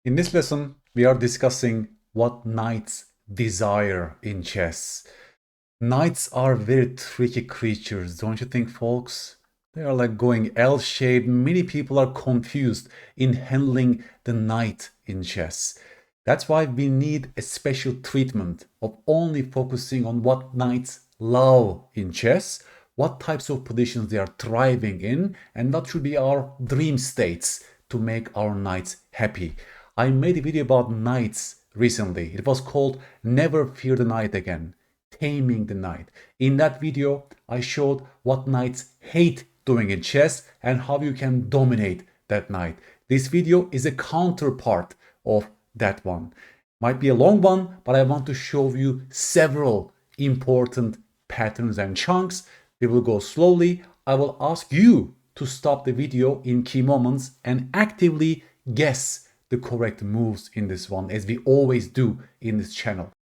In this lesson, we are discussing what knights desire in chess. Knights are very tricky creatures, don't you think, folks? They are like going L-shaped. Many people are confused in handling the knight in chess. That's why we need a special treatment of only focusing on what knights love in chess, what types of positions they are thriving in, and what should be our dream states to make our knights happy. I made a video about knights recently. It was called Never Fear the Knight Again, Taming the Knight. In that video, I showed what knights hate doing in chess and how you can dominate that knight. This video is a counterpart of that one. Might be a long one, but I want to show you several important patterns and chunks. We will go slowly. I will ask you to stop the video in key moments and actively guess the correct moves in this one, as we always do in this channel.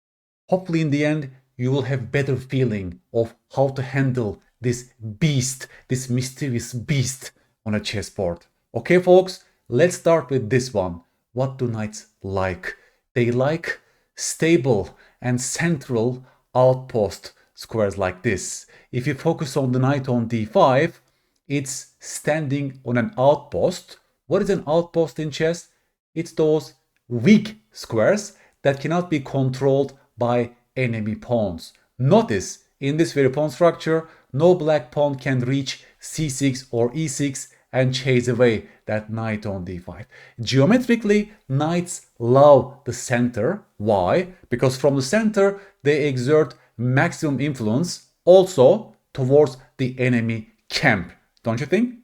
Hopefully in the end, you will have better feeling of how to handle this beast, this mysterious beast on a chessboard. Okay, folks, let's start with this one. What do knights like? They like stable and central outpost squares like this. If you focus on the knight on d5, it's standing on an outpost. What is an outpost in chess? It's those weak squares that cannot be controlled by enemy pawns. Notice, in this very pawn structure, no black pawn can reach c6 or e6 and chase away that knight on d5. Geometrically, knights love the center. Why? Because from the center, they exert maximum influence also towards the enemy camp. Don't you think?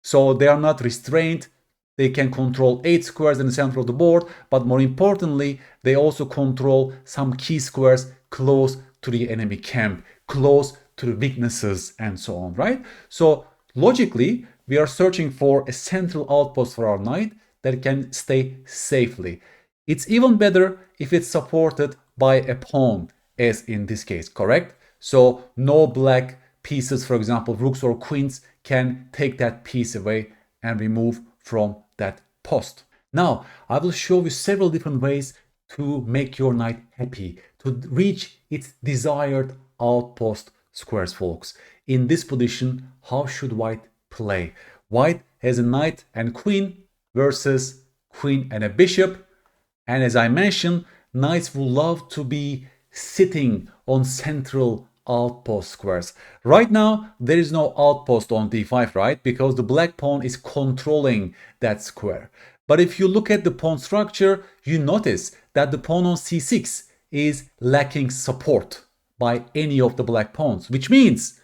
So they are not restrained. They can control 8 squares in the center of the board, but more importantly, they also control some key squares close to the enemy camp, close to the weaknesses, and so on, right? So logically, we are searching for a central outpost for our knight that can stay safely. It's even better if it's supported by a pawn, as in this case, correct? So no black pieces, for example, rooks or queens, can take that piece away and remove from that post. Now, I will show you several different ways to make your knight happy, to reach its desired outpost squares, folks. In this position, how should white play? White has a knight and queen versus queen and a bishop. And as I mentioned, knights will love to be sitting on central outpost squares. Right now, there is no outpost on d5, right? Because the black pawn is controlling that square. But if you look at the pawn structure, you notice that the pawn on c6 is lacking support by any of the black pawns, which means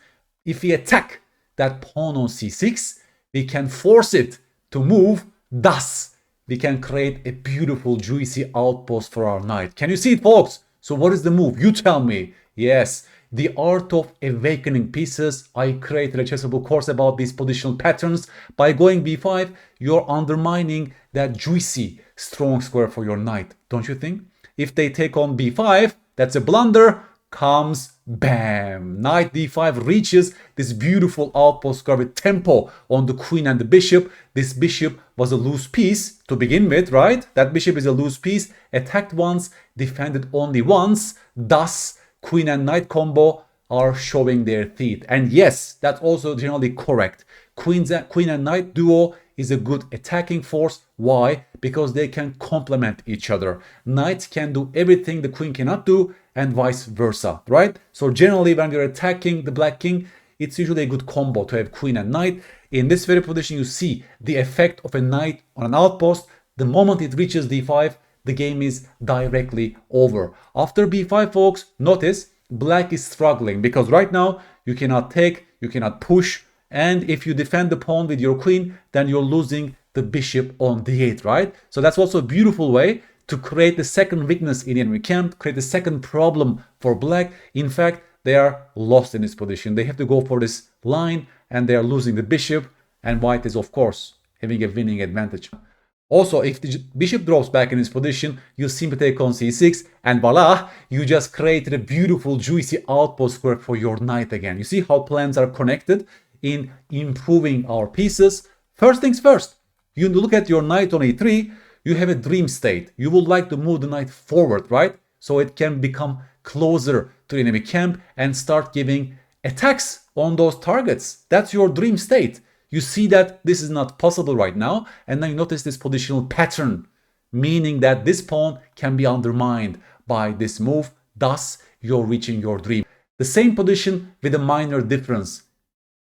if we attack that pawn on c6, we can force it to move. Thus, we can create a beautiful, juicy outpost for our knight. Can you see it, folks? So what is the move? You tell me. Yes, the art of awakening pieces. I created a Chessable course about these positional patterns. By going b5, you're undermining that juicy, strong square for your knight, don't you think? If they take on b5, that's a blunder. Comes bam, knight d5 reaches this beautiful outpost square with tempo on the queen and the bishop. This bishop was a loose piece to begin with, right? That bishop is a loose piece, attacked once, defended only once. Thus, queen and knight combo are showing their teeth. And yes, that's also generally correct. Queen and knight duo is a good attacking force. Why? Because they can complement each other. Knights can do everything the queen cannot do, and vice versa, right? So generally, when you're attacking the black king, it's usually a good combo to have queen and knight. In this very position, you see the effect of a knight on an outpost. The moment it reaches d5, the game is directly over. After b5, folks, notice black is struggling because right now you cannot take, you cannot push, and if you defend the pawn with your queen, then you're losing the bishop on d8, right? So that's also a beautiful way to create the second weakness in the enemy camp, create the second problem for black. In fact, they are lost in this position. They have to go for this line and they are losing the bishop, and white is, of course, having a winning advantage. Also, if the bishop drops back in his position, you simply take on c6, and voila, you just created a beautiful, juicy outpost square for your knight again. You see how plans are connected in improving our pieces. First things first, you look at your knight on a3. You have a dream state. You would like to move the knight forward, right? So it can become closer to the enemy camp and start giving attacks on those targets. That's your dream state. You see that this is not possible right now, and then you notice this positional pattern, meaning that this pawn can be undermined by this move. Thus, you're reaching your dream. The same position with a minor difference.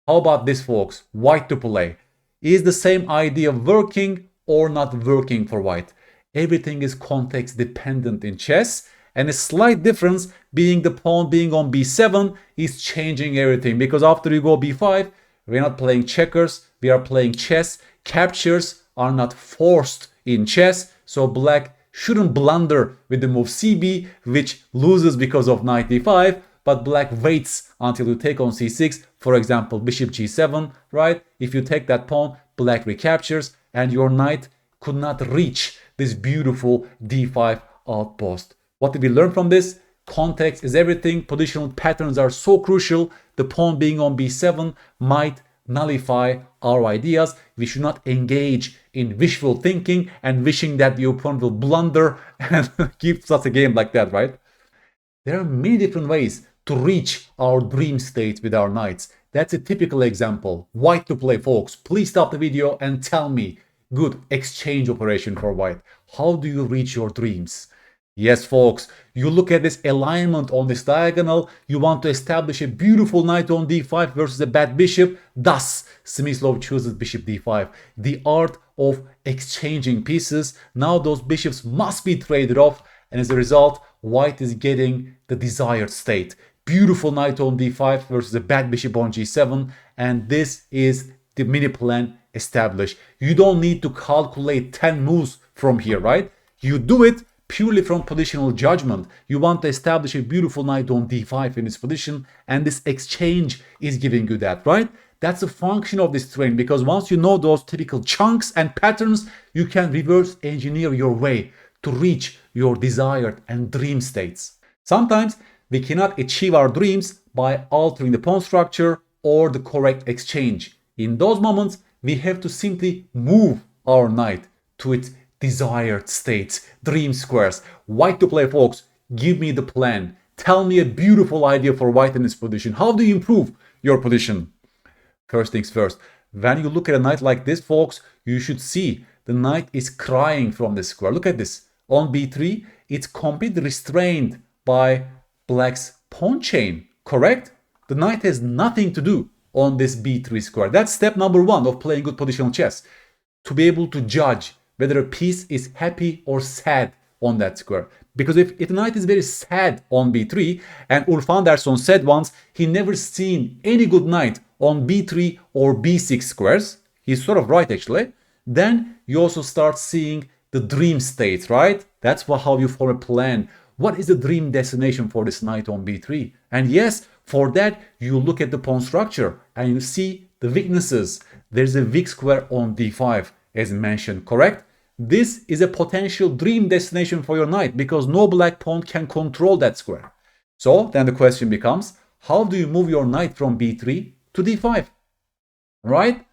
How about this, folks? White to play. Is the same idea working or not working for white? Everything is context dependent in chess, and a slight difference being the pawn being on b7 is changing everything, because after you go b5, we're not playing checkers, we are playing chess. Captures are not forced in chess, so black shouldn't blunder with the move cb, which loses because of knight d5, but black waits until you take on c6, for example, bishop g7, right? If you take that pawn, black recaptures, and your knight could not reach this beautiful d5 outpost. What did we learn from this? Context is everything. Positional patterns are so crucial. The pawn being on b7 might nullify our ideas. We should not engage in wishful thinking and wishing that the opponent will blunder and give such a game like that, right? There are many different ways to reach our dream state with our knights. That's a typical example. White to play, folks. Please stop the video and tell me, good exchange operation for white. How do you reach your dreams? Yes, folks, you look at this alignment on this diagonal, you want to establish a beautiful knight on d5 versus a bad bishop. Thus, Smyslov chooses bishop d5. The art of exchanging pieces. Now those bishops must be traded off, and as a result, white is getting the desired state. Beautiful knight on d5 versus a bad bishop on g7, and this is the mini plan established. You don't need to calculate 10 moves from here, right? You do it purely from positional judgment. You want to establish a beautiful knight on d5 in this position, and this exchange is giving you that, right? That's a function of this terrain, because once you know those typical chunks and patterns, you can reverse engineer your way to reach your desired and dream states. Sometimes we cannot achieve our dreams by altering the pawn structure or the correct exchange. In those moments, we have to simply move our knight to its desired states, dream squares. White to play, folks. Give me the plan. Tell me a beautiful idea for white in this position. How do you improve your position? First things first. When you look at a knight like this, folks, you should see the knight is crying from this square. Look at this. On b3, it's completely restrained by black's pawn chain, correct? The knight has nothing to do on this b3 square. That's step number one of playing good positional chess. To be able to judge whether a piece is happy or sad on that square. Because if the knight is very sad on b3, and Ulf Andersson said once he never seen any good knight on b3 or b6 squares, he's sort of right actually, then you also start seeing the dream state, right? That's how you form a plan. What is the dream destination for this knight on b3? And yes, for that you look at the pawn structure and you see the weaknesses. There's a weak square on d5 as mentioned, correct? This is a potential dream destination for your knight because no black pawn can control that square. So then the question becomes, how do you move your knight from b3 to d5? Right?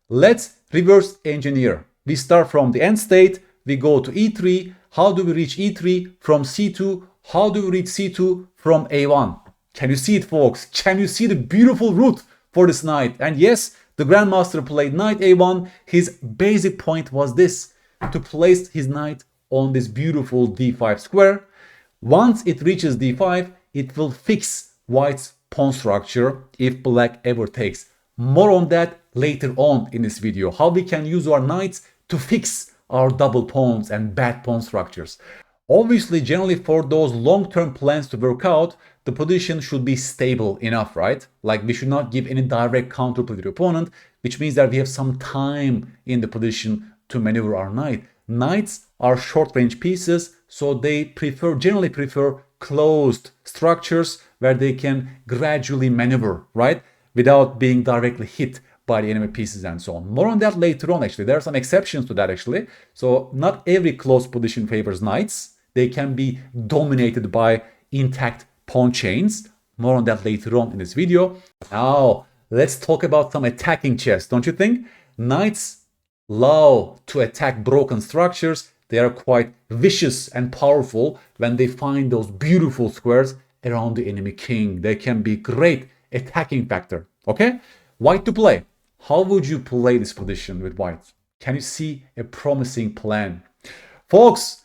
Let's reverse engineer. We start from the end state, we go to e3. How do we reach e3 from c2? How do we reach c2 from a1? Can you see it, folks? Can you see the beautiful route for this knight? And yes, the grandmaster played knight a1. His basic point was this: to place his knight on this beautiful d5 square. Once it reaches d5, it will fix white's pawn structure if black ever takes. More on that later on in this video, how we can use our knights to fix our double pawns and bad pawn structures. Obviously, generally for those long-term plans to work out, the position should be stable enough, right? Like we should not give any direct counterplay to the opponent, which means that we have some time in the position to maneuver our knight. Knights are short-range pieces, so they generally prefer closed structures where they can gradually maneuver, right? Without being directly hit by the enemy pieces and so on. More on that later on actually. There are some exceptions to that actually. So not every close position favors knights. They can be dominated by intact pawn chains. More on that later on in this video. Now, let's talk about some attacking chess, don't you think? Knights love to attack broken structures. they are quite vicious and powerful when they find those beautiful squares around the enemy king. They can be great attacking factor. Okay, white to play. How would you play this position with white? Can you see a promising plan? Folks,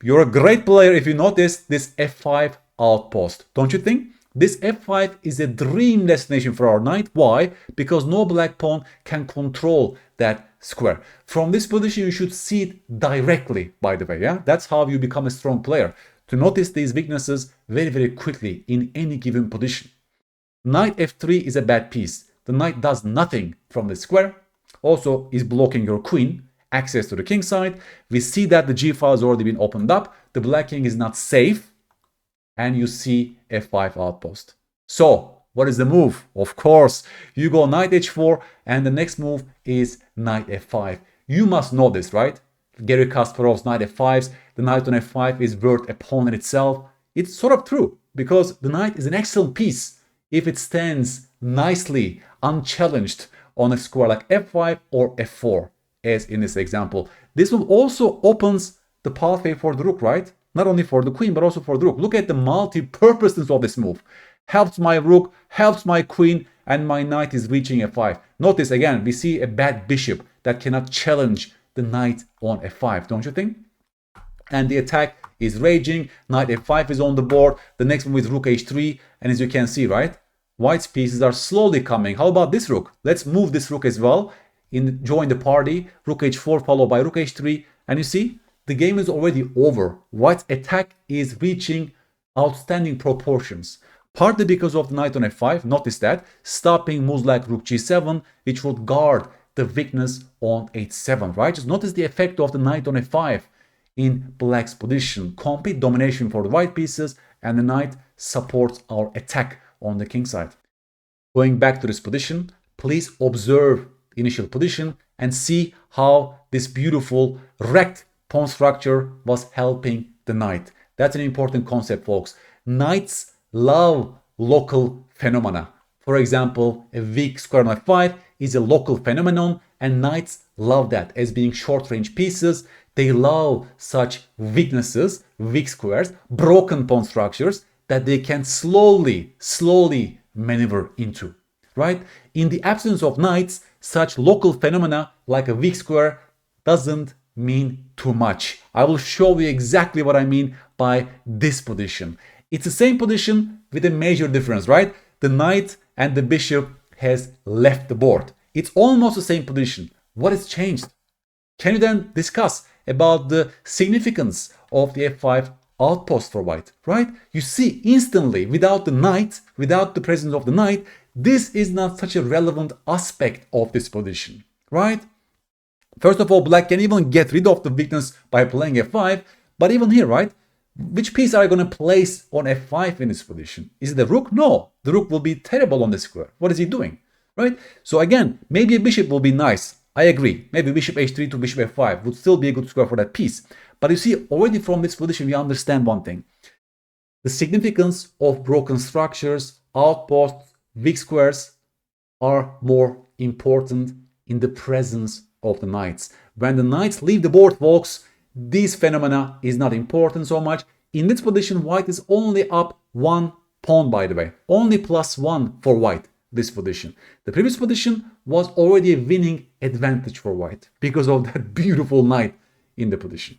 you're a great player if you notice this f5 outpost, don't you think? This f5 is a dream destination for our knight. Why? Because no black pawn can control that square. From this position, you should see it directly, by the way. Yeah, that's how you become a strong player. To notice these weaknesses very, very quickly in any given position. Knight f3 is a bad piece. The knight does nothing from the square. Also is blocking your queen, access to the king side. We see that the g file has already been opened up. The black king is not safe. And you see f5 outpost. So what is the move? Of course, you go knight h4 and the next move is knight f5. You must know this, right? Garry Kasparov's knight f5s, the knight on f5 is worth a pawn in itself. It's sort of true because the knight is an excellent piece if it stands nicely, unchallenged on a square like f5 or f4, as in this example. This move also opens the pathway for the rook, right? Not only for the queen, but also for the rook. Look at the multi-purposeness of this move. Helps my rook, helps my queen, and my knight is reaching f5. Notice again, we see a bad bishop that cannot challenge the knight on f5, don't you think? And the attack is raging. Knight f5 is on the board. The next move is rook h3. And as you can see, right, white's pieces are slowly coming. How about this rook? Let's move this rook as well. Join the party. Rook h4 followed by rook h3. And you see, the game is already over. White's attack is reaching outstanding proportions. Partly because of the knight on f5, notice that, stopping moves like rook g7, which would guard the weakness on h7, right? Just notice the effect of the knight on f5 in black's position. Complete domination for the white pieces, and the knight supports our attack on the king side. Going back to this position, please observe the initial position and see how this beautiful rect pawn structure was helping the knight. That's an important concept, folks. Knights love local phenomena. For example, a weak square on f5 is a local phenomenon, and knights love that as being short-range pieces. They love such weaknesses, weak squares, broken pawn structures that they can slowly maneuver into, right? In the absence of knights, such local phenomena like a weak square doesn't mean too much. I will show you exactly what I mean by this position. It's the same position with a major difference, right? The knight and the bishop has left the board. It's almost the same position. What has changed? Can you then discuss about the significance of the f5 outpost for white, right? You see instantly, without the knight, without the presence of the knight, this is not such a relevant aspect of this position, right? First of all, black can even get rid of the weakness by playing f5, but even here, right? Which piece are you going to place on f5 in this position? Is it the rook? No, the rook will be terrible on the square. What is he doing, right? So again, maybe a bishop will be nice. I agree. Maybe bishop h3 to bishop f5 would still be a good square for that piece. But you see, already from this position, we understand one thing. The significance of broken structures, outposts, weak squares are more important in the presence of the knights. When the knights leave the board, folks, this phenomena is not important so much. In this position, white is only up one pawn, by the way. Only +1 for white, this position. The previous position was already a winning advantage for white because of that beautiful knight in the position.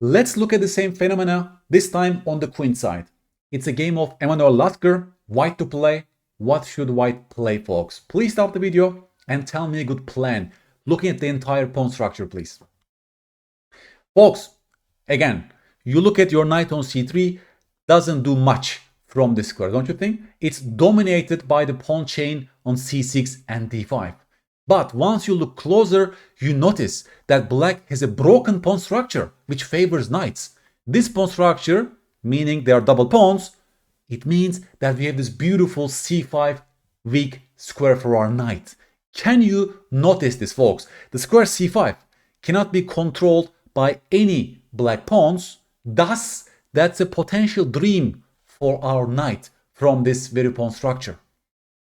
Let's look at the same phenomena, this time on the queen side. It's a game of Emanuel Latker, white to play. What should white play, folks? Please stop the video and tell me a good plan. Looking at the entire pawn structure, please. Folks, again, you look at your knight on c3, doesn't do much from this square, don't you think? It's dominated by the pawn chain on c6 and d5. But once you look closer, you notice that black has a broken pawn structure, which favors knights. This pawn structure, meaning they are double pawns, it means that we have this beautiful c5 weak square for our knight. Can you notice this, folks? The square c5 cannot be controlled by any black pawns. Thus, that's a potential dream for our knight from this very pawn structure.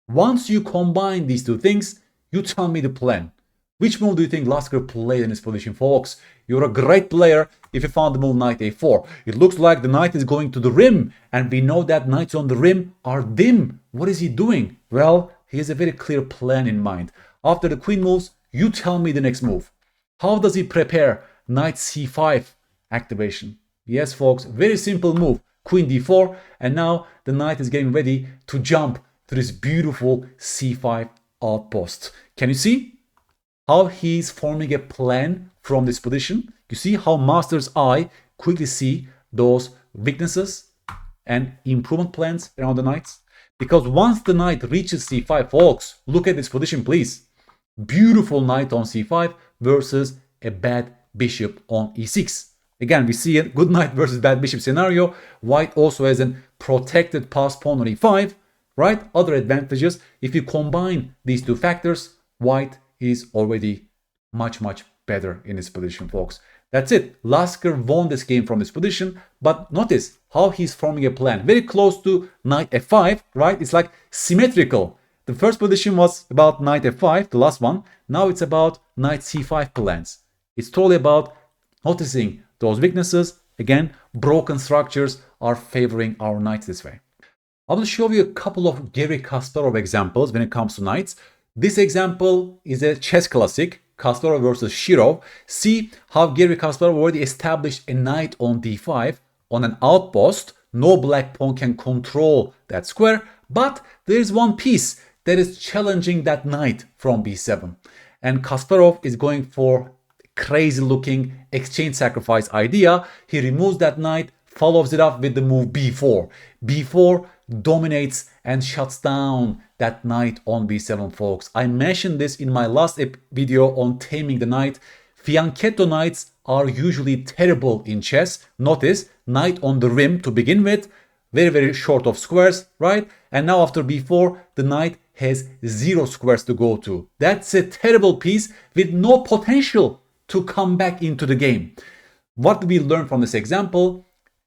Once you combine these two things, you tell me the plan. Which move do you think Lasker played in this position, folks? You're a great player if you found the move knight a4. It looks like the knight is going to the rim, and we know that knights on the rim are dim. What is he doing? Well, he has a very clear plan in mind. After the queen moves, you tell me the next move. How does he prepare knight c5 activation? Yes, folks, very simple move. Queen d4, and now the knight is getting ready to jump to this beautiful c5 outpost. Can you see how he's forming a plan from this position? You see how master's eye quickly see those weaknesses and improvement plans around the knights? Because once the knight reaches c5, folks, look at this position, please. Beautiful knight on c5 versus a bad bishop on e6. Again, we see a good knight versus bad bishop scenario. White also has a protected pass pawn on e5, right? Other advantages. If you combine these two factors, white is already much better in this position, folks. That's it. Lasker won this game from this position, but notice how he's forming a plan. Very close to knight f5, right? It's like symmetrical. The first position was about knight f5, the last one. Now it's about knight c5 plans. It's totally about noticing those weaknesses. Again, broken structures are favoring our knights this way. I will show you a couple of Garry Kasparov examples when it comes to knights. This example is a chess classic, Kasparov versus Shirov. See how Garry Kasparov already established a knight on d5 on an outpost. No black pawn can control that square, but there is one piece that is challenging that knight from b7. And Kasparov is going for crazy looking exchange sacrifice idea. He removes that knight, follows it up with the move b4. b4 dominates and shuts down that knight on b7, folks. I mentioned this in my last video on taming the knight. Fianchetto knights are usually terrible in chess. Notice, knight on the rim to begin with, very short of squares, right? And now after b4, the knight has 0 squares to go to. That's a terrible piece with no potential to come back into the game. What do we learn from this example?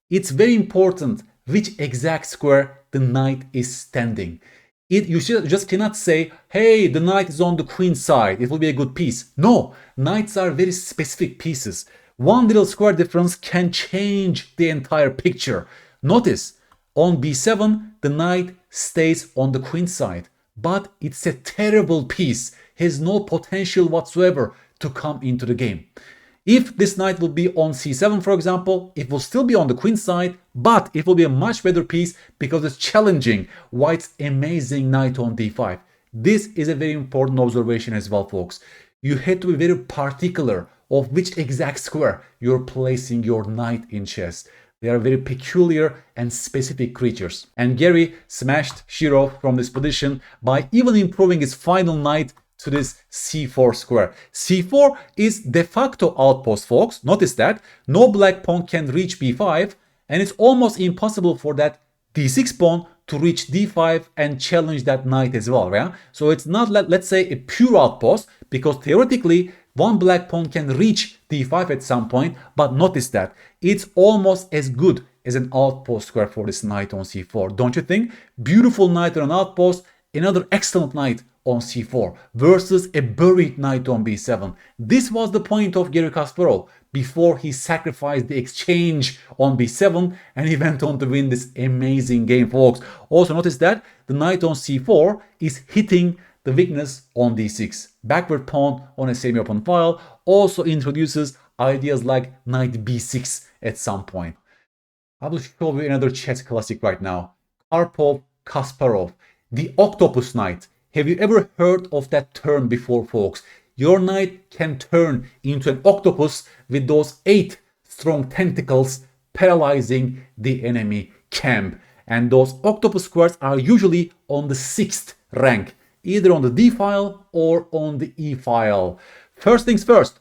It's very important which exact square the knight is standing. You just cannot say, hey, the knight is on the queen side, it will be a good piece. No, knights are very specific pieces. One little square difference can change the entire picture. Notice, on b7, the knight stays on the queen side, but it's a terrible piece, has no potential whatsoever to come into the game. If this knight will be on c7, for example, it will still be on the queen side, but it will be a much better piece because it's challenging White's amazing knight on d5. This is a very important observation as well, folks. You have to be very particular of which exact square you're placing your knight in chess. They are very peculiar and specific creatures. And Garry smashed Shirov from this position by even improving his final knight to this c4 square. c4 is de facto outpost, folks. Notice that. No black pawn can reach b5, and it's almost impossible for that d6 pawn to reach d5 and challenge that knight as well. Yeah? So it's not, let's say, a pure outpost, because theoretically, one black pawn can reach d5 at some point, but notice that it's almost as good as an outpost square for this knight on c4. Don't you think? Beautiful knight on an outpost, another excellent knight on c4 versus a buried knight on b7. This was the point of Garry Kasparov before he sacrificed the exchange on b7 and he went on to win this amazing game, folks. Also notice that the knight on c4 is hitting the weakness on d6. Backward pawn on a semi-open file also introduces ideas like knight b6 at some point. I will show you another chess classic right now. Karpov, Kasparov, the Octopus knight. Have you ever heard of that term before, folks? Your knight can turn into an octopus with those 8 strong tentacles paralyzing the enemy camp. And those octopus squares are usually on the 6th rank, either on the D file or on the E file. First things first,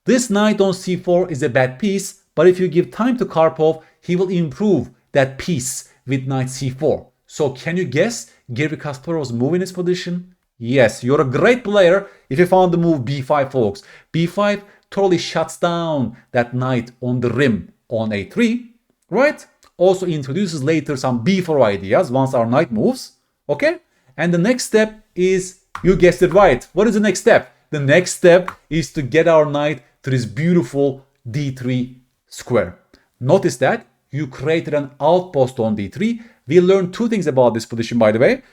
this knight on c4 is a bad piece, but if you give time to Karpov, he will improve that piece with knight c4. So can you guess Garry Kasparov's move in this position? Yes, you're a great player if you found the move b5, folks. b5 totally shuts down that knight on the rim on a3, right? Also introduces later some b4 ideas once our knight moves, okay? And the next step is, you guessed it right. What is the next step? the next step is to get our knight to this beautiful d3 square. Notice that you created an outpost on d3. We learned two things about this position, by the way.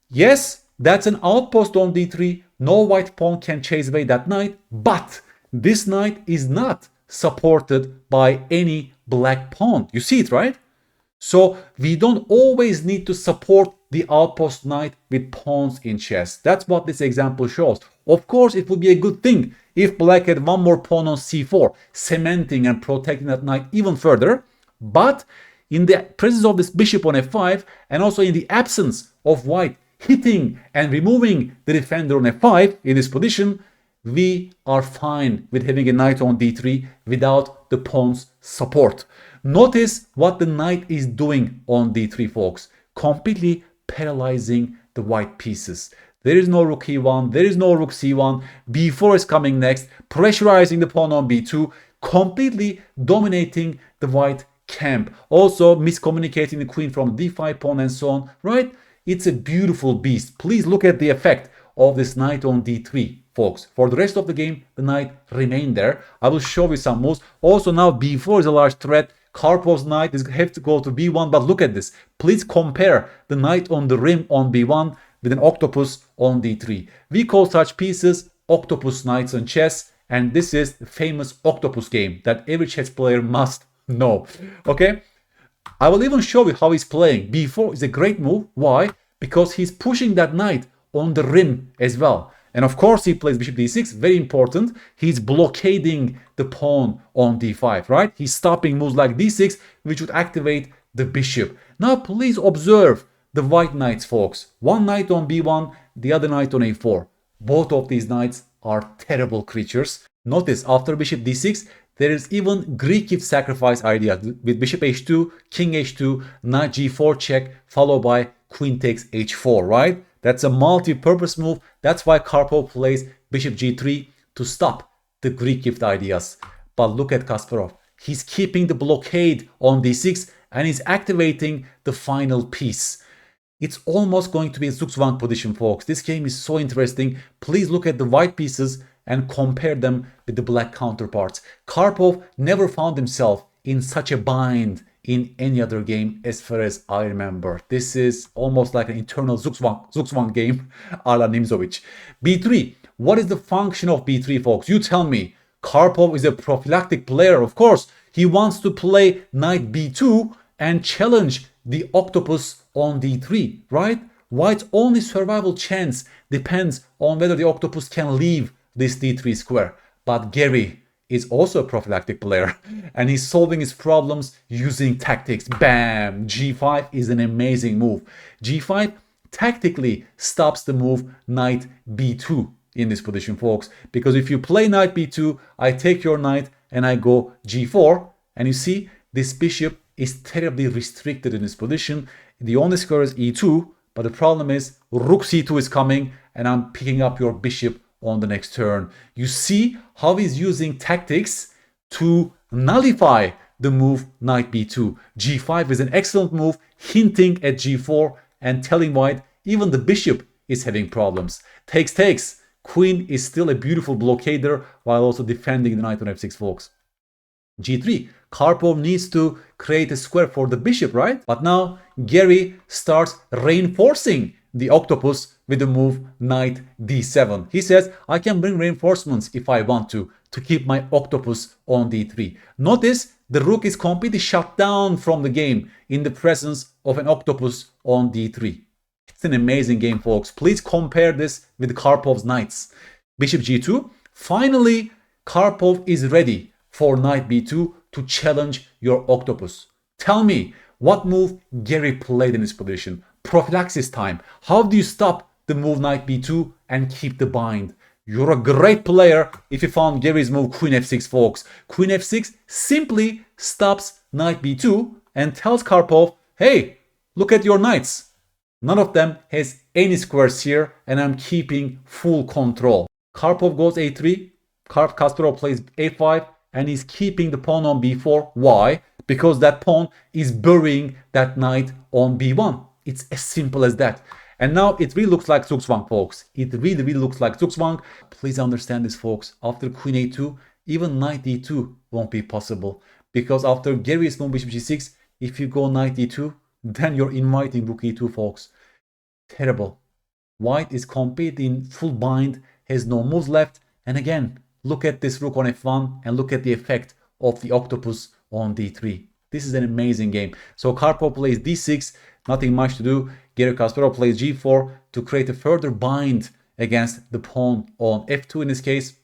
Yes, that's an outpost on d3. No white pawn can chase away that knight, but this knight is not supported by any black pawn. You see it, right? So we don't always need to support the outpost knight with pawns in chess. That's what this example shows. Of course, it would be a good thing if black had one more pawn on c4, cementing and protecting that knight even further. But in the presence of this bishop on f5, and also in the absence of white hitting and removing the defender on f5 in this position, we are fine with having a knight on d3 without the pawn's support. Notice what the knight is doing on d3, folks. Completely paralyzing the white pieces. There is no rook e1, there is no rook c1, b4 is coming next, pressurizing the pawn on b2, completely dominating the white camp. Also miscommunicating the queen from d5 pawn and so on, right? It's a beautiful beast. Please look at the effect of this knight on d3, folks. For the rest of the game, the knight remained there. I will show you some moves. Also now b4 is a large threat. Karpov's knight have to go to b1, but look at this. Please compare the knight on the rim on b1 with an octopus on d3. We call such pieces octopus knights in chess, and this is the famous octopus game that every chess player must know. Okay? I will even show you how he's playing. b4 is a great move. Why? Because he's pushing that knight on the rim as well. And of course he plays bishop d6, very important. He's blockading the pawn on d5, right? He's stopping moves like d6, which would activate the bishop. Now please observe the white knights, folks. One knight on b1, the other knight on a4. Both of these knights are terrible creatures. Notice after bishop d6, there is even Greek gift sacrifice idea with bishop h2, king h2, knight g4 check, followed by queen takes h4, right? That's a multi-purpose move. That's why Karpov plays bishop g3 to stop the Greek gift ideas. But look at Kasparov. He's keeping the blockade on d6 and he's activating the final piece. It's almost going to be a Zugzwang position, folks. This game is so interesting. Please look at the white pieces and compare them with the black counterparts. Karpov never found himself in such a bind in any other game as far as I remember. This is almost like an internal Zugzwang game a la Nimzowitsch. b3. What is the function of b3, folks? You tell me. Karpov is a prophylactic player, of course. He wants to play knight b2 and challenge the octopus on d3, right? White's only survival chance depends on whether the octopus can leave this d3 square. But Gary is also a prophylactic player and he's solving his problems using tactics. Bam! g5 is an amazing move. g5 tactically stops the move knight b2 in this position, folks, because if you play knight b2, I take your knight and I go g4, and you see this bishop is terribly restricted in this position. The only square is e2, but the problem is rook c2 is coming and I'm picking up your bishop on the next turn. You see how he's using tactics to nullify the move knight b2. g5 is an excellent move, hinting at g4 and telling white even the bishop is having problems. Takes. Queen is still a beautiful blockader while also defending the knight on f6, folks. g3. Karpov needs to create a square for the bishop, right? But now Gary starts reinforcing the octopus with the move knight d7. He says, I can bring reinforcements if I want to keep my octopus on d3. Notice the rook is completely shut down from the game in the presence of an octopus on d3. It's an amazing game, folks. Please compare this with Karpov's knights. Bishop g2. Finally, Karpov is ready for knight b2 to challenge your octopus. Tell me, what move Gary played in this position? Prophylaxis time. How do you stop the move knight b2 and keep the bind? You're a great player if you found Gary's move queen f6, folks. Queen f6 simply stops knight b2 and tells Karpov, hey, look at your knights. None of them has any squares here and I'm keeping full control. Karpov goes a3, Kasparov plays a5 and he's keeping the pawn on b4. Why? Because that pawn is burying that knight on b1. It's as simple as that. And now it really looks like Zugzwang, folks. It really looks like Zugzwang. Please understand this, folks. After Queen A2, even Knight D2 won't be possible. Because after Gary's move Bishop G6, if you go Knight D2, then you're inviting Rook E2, folks. Terrible. White is completely in full bind, has no moves left. And again, look at this Rook on F1 and look at the effect of the Octopus on D3. This is an amazing game. So Karpov plays D6, nothing much to do. Garry Kasparov plays G4 to create a further bind against the pawn on F2 in this case.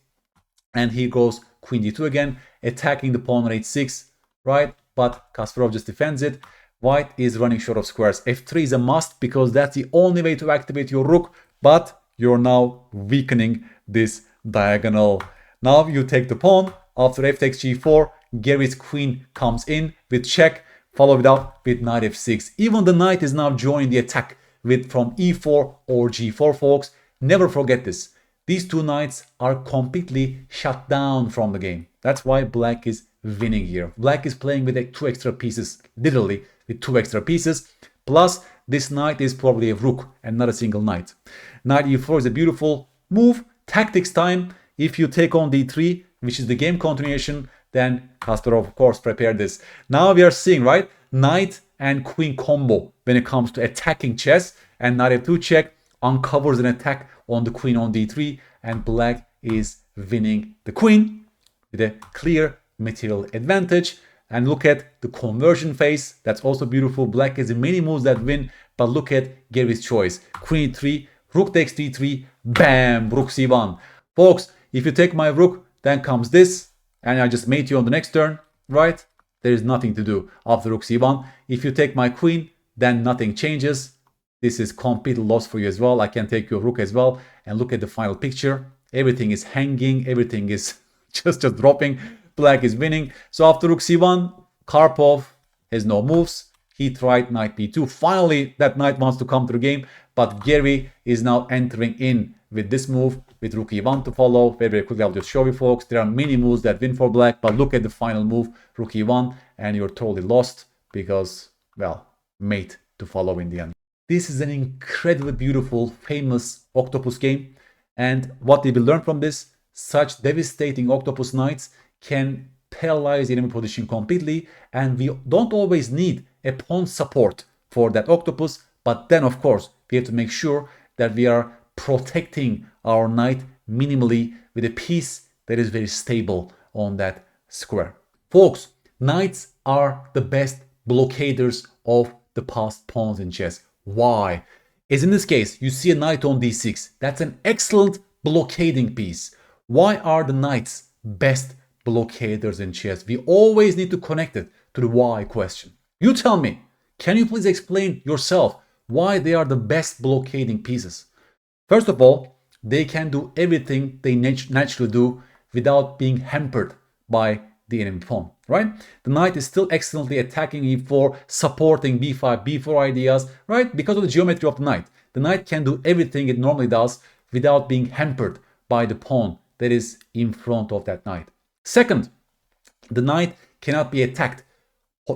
And he goes Queen D2 again, attacking the pawn on H6, right? But Kasparov just defends it. White is running short of squares. F3 is a must because that's the only way to activate your rook. But you're now weakening this diagonal. Now you take the pawn. After f takes G4, Gary's queen comes in with check, followed it up with Knight F6. Even the knight is now joining the attack from E4 or G4, folks. Never forget this. These two knights are completely shut down from the game. That's why black is winning here. Black is playing with two extra pieces, literally with two extra pieces. Plus, this knight is probably a rook and not a single knight. Knight E4 is a beautiful move. Tactics time. If you take on D3, which is the game continuation, then Kasparov, of course, prepared this. Now we are seeing, right, knight and queen combo when it comes to attacking chess. And Knight F2 check uncovers an attack on the queen on D3. And black is winning the queen with a clear material advantage. And look at the conversion phase. That's also beautiful. Black has many moves that win. But look at Gary's choice. Queen E3, rook takes D3, bam, rook C1. Folks, if you take my rook, then comes this. And I just mate you on the next turn, right? There is nothing to do after rook C1. If you take my queen, then nothing changes. This is complete loss for you as well. I can take your rook as well. And look at the final picture. Everything is hanging. Everything is just dropping. Black is winning. So after rook C1, Karpov has no moves. He tried knight B2. Finally, that knight wants to come to the game. But Gary is now entering in with this move, with rook E1 to follow. Very quickly, I'll just show you, folks. There are many moves that win for black. But look at the final move, rook E1. And you're totally lost because, well, mate to follow in the end. This is an incredibly beautiful, famous Octopus game. And what did we learn from this? Such devastating Octopus knights can paralyze the enemy position completely. And we don't always need a pawn support for that Octopus. But then, of course, we have to make sure that we are protecting our knight minimally with a piece that is very stable on that square. Folks, knights are the best blockaders of the passed pawns in chess. Why? As in this case, you see a knight on d6. That's an excellent blockading piece. Why are the knights best blockaders in chess? We always need to connect it to the why question. You tell me, can you please explain yourself why they are the best blockading pieces? First of all, they can do everything they naturally do without being hampered by the enemy pawn, right? The knight is still excellently attacking e4, supporting b5, b4 ideas, right? Because of the geometry of the knight. The knight can do everything it normally does without being hampered by the pawn that is in front of that knight. Second, the knight cannot be attacked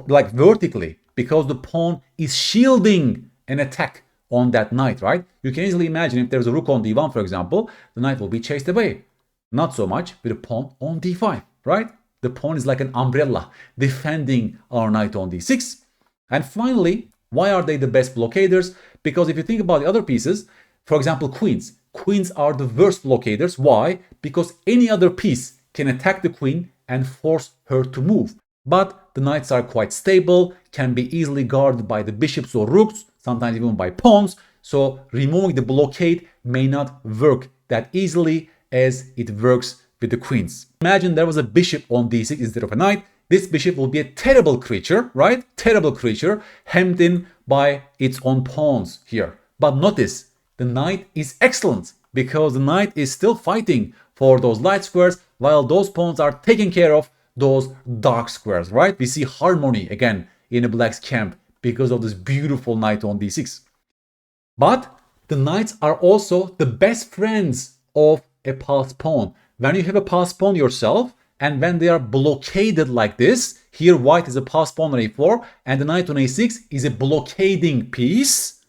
like vertically because the pawn is shielding an attack on that knight, right? You can easily imagine if there's a rook on d1, for example, the knight will be chased away. Not so much with a pawn on d5, right? The pawn is like an umbrella defending our knight on d6. And finally, why are they the best blockaders? Because if you think about the other pieces, for example, queens. Queens are the worst blockaders. Why? Because any other piece can attack the queen and force her to move. But the knights are quite stable, can be easily guarded by the bishops or rooks, sometimes even by pawns. So removing the blockade may not work that easily as it works with the queens. Imagine there was a bishop on d6 instead of a knight. This bishop will be a terrible creature, right? Terrible creature, hemmed in by its own pawns here. But notice, the knight is excellent because the knight is still fighting for those light squares while those pawns are taking care of those dark squares, right? We see harmony again in the black's camp because of this beautiful knight on d6. But the knights are also the best friends of a passed pawn. When you have a passed pawn yourself and when they are blockaded like this, here white is a passed pawn on a4 and the knight on a6 is a blockading piece.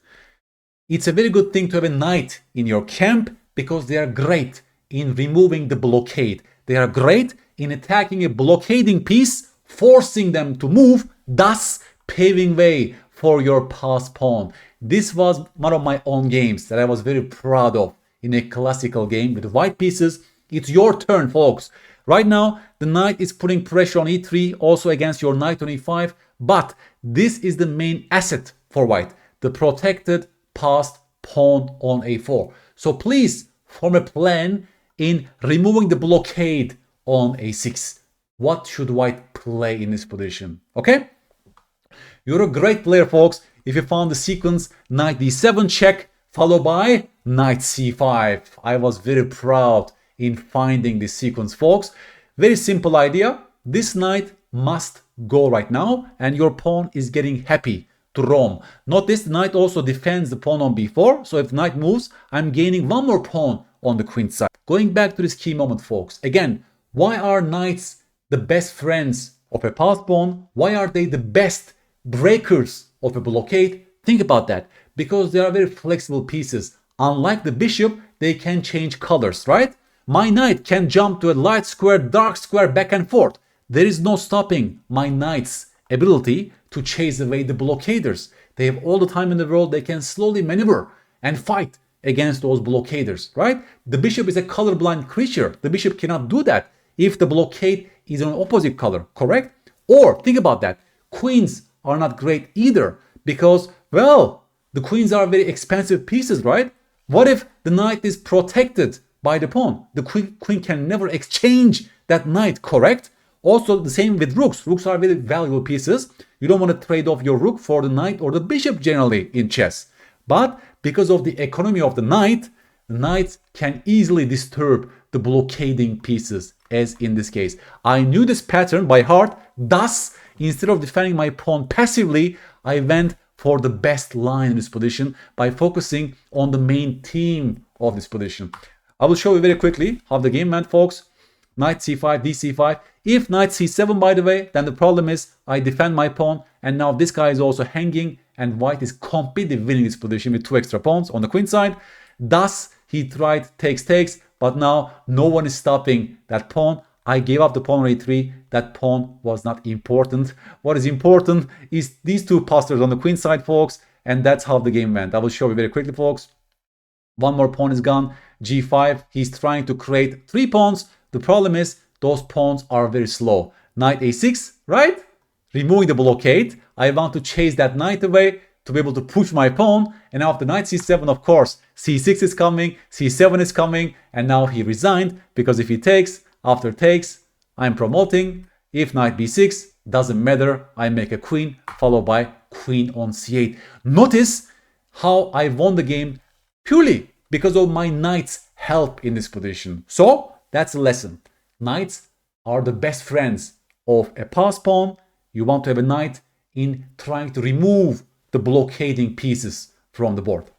It's a very good thing to have a knight in your camp because they are great in removing the blockade. They are great in attacking a blockading piece, forcing them to move, thus paving way for your pass pawn. This was one of my own games that I was very proud of in a classical game with white pieces. It's your turn, folks. Right now, the knight is putting pressure on e3, also against your knight on e5, but this is the main asset for white, the protected passed pawn on a4. So please form a plan in removing the blockade on a6. What should white play in this position? Okay? You're a great player, folks, if you found the sequence knight d7 check, followed by knight c5. I was very proud in finding this sequence, folks. Very simple idea. This knight must go right now, and your pawn is getting happy to roam. Notice the knight also defends the pawn on b4, so if knight moves, I'm gaining one more pawn on the queen side. Going back to this key moment, folks. Again, why are knights the best friends of a pass pawn? Why are they the best breakers of a blockade? Think about that. Because they are very flexible pieces. Unlike the bishop, they can change colors, right? My knight can jump to a light square, dark square, back and forth. There is no stopping my knight's ability to chase away the blockaders. They have all the time in the world. They can slowly maneuver and fight against those blockaders, right? The bishop is a colorblind creature. The bishop cannot do that if the blockade is an opposite color, correct? Or think about that. Queens are not great either because, well, the queens are very expensive pieces, right? What if the knight is protected by the pawn? The queen can never exchange that knight, correct? Also, the same with rooks. Rooks are very valuable pieces. You don't want to trade off your rook for the knight or the bishop generally in chess. But because of the economy of the knights can easily disturb the blockading pieces, as in this case. I knew this pattern by heart. Thus, instead of defending my pawn passively, I went for the best line in this position by focusing on the main theme of this position. I will show you very quickly how the game went, folks. Knight c5, dc5. If knight c7, by the way, then the problem is I defend my pawn, and now this guy is also hanging, and white is completely winning this position with 2 extra pawns on the queen side. Thus, he tried takes, but now no one is stopping that pawn. I gave up the pawn on a3. That pawn was not important. What is important is these two postures on the queen side, folks, and that's how the game went. I will show you very quickly, folks. One more pawn is gone. g5. He's trying to create 3 pawns. The problem is those pawns are very slow. Knight a6, right? Removing the blockade. I want to chase that knight away to be able to push my pawn. And after knight c7, of course, c6 is coming, c7 is coming, and now he resigned because if he takes, after takes, I'm promoting. If knight b6, doesn't matter. I make a queen followed by queen on c8. Notice how I won the game purely because of my knight's help in this position. So that's a lesson. Knights are the best friends of a pass pawn. You want to have a knight in trying to remove the blockading pieces from the board.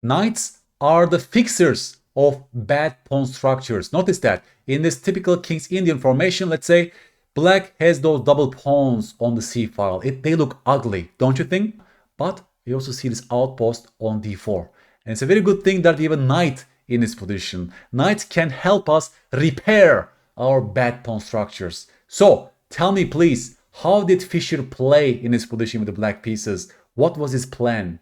Knights are the fixers of bad pawn structures. Notice that in this typical King's Indian formation, let's say, black has those double pawns on the c file. They look ugly, don't you think? But we also see this outpost on d4. And it's a very good thing that we have a knight in this position. Knights can help us repair our bad pawn structures. So tell me, please, how did Fischer play in this position with the black pieces? What was his plan?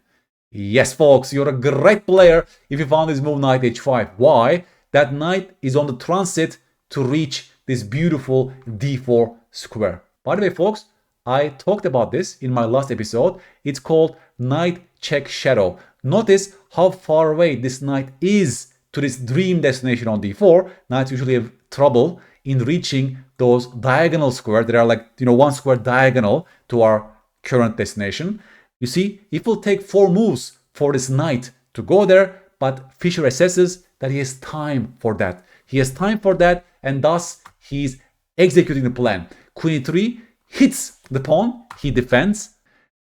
Yes, folks, you're a great player if you found this move knight h5. Why? That knight is on the transit to reach this beautiful d4 square. By the way, folks, I talked about this in my last episode. It's called knight check shadow. Notice how far away this knight is to this dream destination on d4. Knights usually have trouble in reaching those diagonal squares. There are like, one square diagonal to our current destination. You see, it will take 4 moves for this knight to go there, but Fischer assesses that he has time for that. He has time for that, and thus he's executing the plan. Queen e3 hits the pawn, he defends.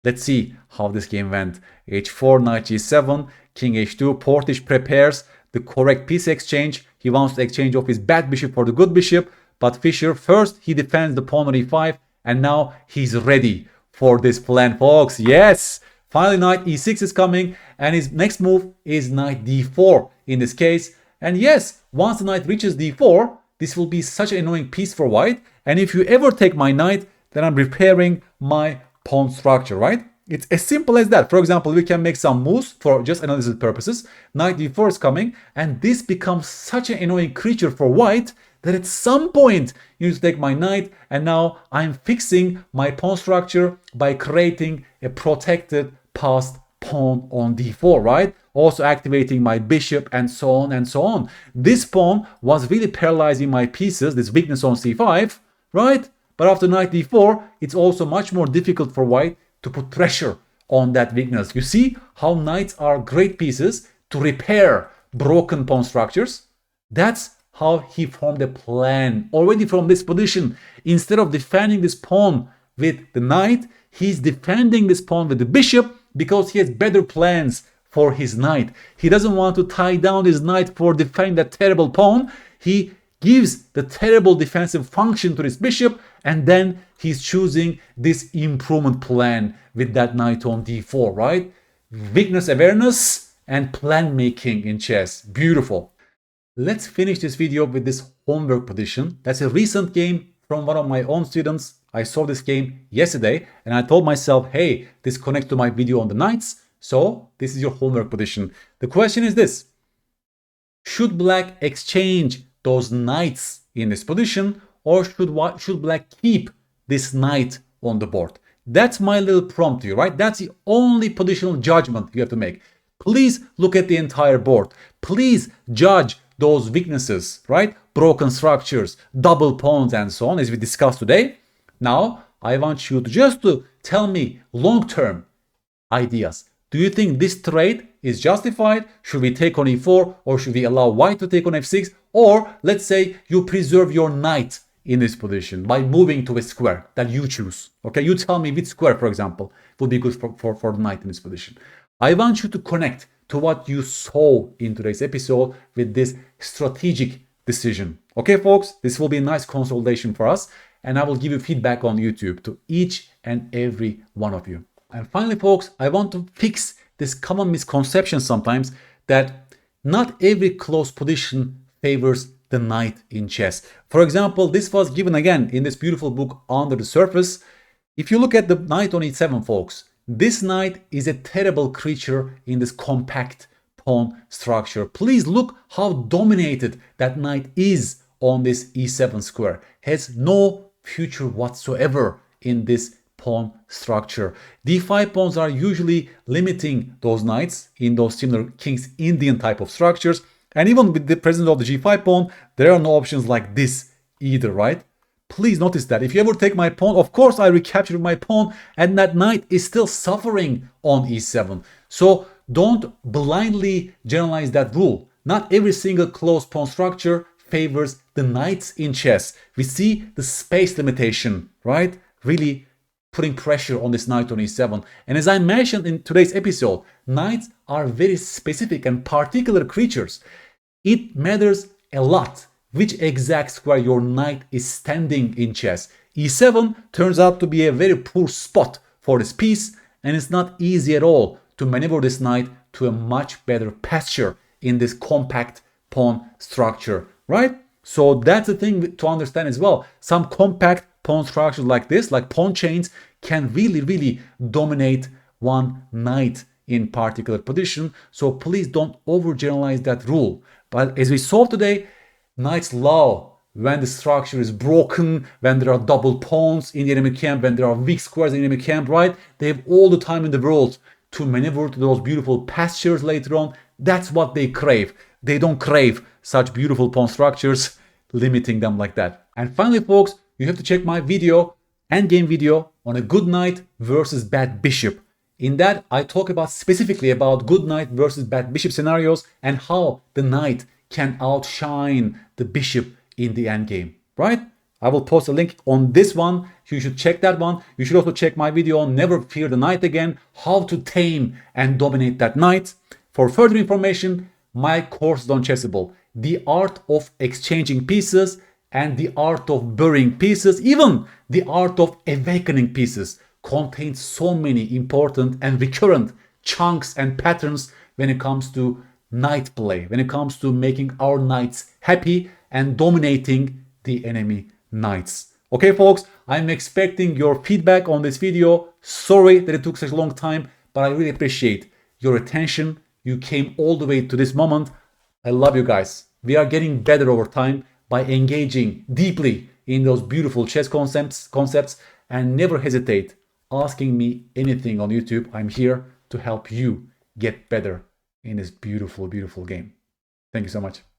Let's see how this game went. h4, knight g7, king h2, Portisch prepares the correct piece exchange. He wants to exchange off his bad bishop for the good bishop, but Fischer first, he defends the pawn on e5, and now he's ready for this plan, folks. Yes, Finally, knight e6 is coming, and his next move is knight d4 in this case. And yes, once the knight reaches d4, this will be such an annoying piece for white. And if you ever take my knight, then I'm repairing my pawn structure, right? It's as simple as that. For example, we can make some moves for just analysis purposes. Knight d4 is coming, and this becomes such an annoying creature for white that at some point you need to take my knight, and now I'm fixing my pawn structure by creating a protected passed pawn on d4, right? Also activating my bishop and so on and so on. This pawn was really paralyzing my pieces, this weakness on c5, right? But after knight d4, it's also much more difficult for white to put pressure on that weakness. You see how knights are great pieces to repair broken pawn structures? That's how he formed a plan already from this position. Instead of defending this pawn with the knight, he's defending this pawn with the bishop because he has better plans for his knight. He doesn't want to tie down his knight for defending that terrible pawn. He gives the terrible defensive function to this bishop, and then he's choosing this improvement plan with that knight on d4, right? Weakness awareness and plan making in chess. Beautiful. Let's finish this video with this homework position. That's a recent game from one of my own students. I saw this game yesterday and I told myself, hey, this connects to my video on the knights. So this is your homework position. The question is this: should black exchange those knights in this position, or should black keep this knight on the board? That's my little prompt to you, right? That's the only positional judgment you have to make. Please look at the entire board. Please judge those weaknesses, right? Broken structures, double pawns, and so on, as we discussed today. Now, I want you to just tell me long-term ideas. Do you think this trade is justified? Should we take on e4, or should we allow white to take on f6? Or let's say you preserve your knight in this position by moving to a square that you choose. Okay, you tell me which square, for example, would be good for the knight in this position. I want you to connect to what you saw in today's episode with this strategic decision. Okay, folks, this will be a nice consolidation for us, and I will give you feedback on YouTube to each and every one of you. And finally, folks, I want to fix this common misconception sometimes that not every close position favors the knight in chess. For example, this was given again in this beautiful book, Under the Surface. If you look at the knight on e7, folks, this knight is a terrible creature in this compact pawn structure. Please look how dominated that knight is on this e7 square. Has no future whatsoever in this pawn structure. d5 pawns are usually limiting those knights in those similar King's Indian type of structures. And even with the presence of the g5 pawn, there are no options like this either, right? Please notice that. If you ever take my pawn, of course I recapture my pawn, and that knight is still suffering on e7. So don't blindly generalize that rule. Not every single close pawn structure favors the knights in chess. We see the space limitation, right? Really putting pressure on this knight on e7. And as I mentioned in today's episode, knights are very specific and particular creatures. It matters a lot which exact square your knight is standing in chess. e7 turns out to be a very poor spot for this piece, and it's not easy at all to maneuver this knight to a much better pasture in this compact pawn structure, right? So that's the thing to understand as well. Some compact pawn structures like this, like pawn chains, can really dominate one knight in particular position. So please don't overgeneralize that rule. But as we saw today, knights love when the structure is broken, when there are double pawns in the enemy camp, when there are weak squares in the enemy camp, right? They have all the time in the world to maneuver to those beautiful pastures later on. That's what they crave. They don't crave such beautiful pawn structures, limiting them like that. And finally, folks, you have to check my video, endgame video, on a good knight versus bad bishop. In that, I talk specifically about good knight versus bad bishop scenarios and how the knight can outshine the bishop in the endgame, right? I will post a link on this one. You should check that one. You should also check my video on Never Fear the Knight Again, how to tame and dominate that knight. For further information, my course is on Chessable, the art of exchanging pieces and the art of burying pieces, even the art of awakening pieces. contains so many important and recurrent chunks and patterns when it comes to knight play, when it comes to making our knights happy and dominating the enemy knights. Okay, folks, I'm expecting your feedback on this video. Sorry that it took such a long time, but I really appreciate your attention. You came all the way to this moment. I love you guys. We are getting better over time by engaging deeply in those beautiful chess concepts, and never hesitate asking me anything on YouTube. I'm here to help you get better in this beautiful, beautiful game. Thank you so much.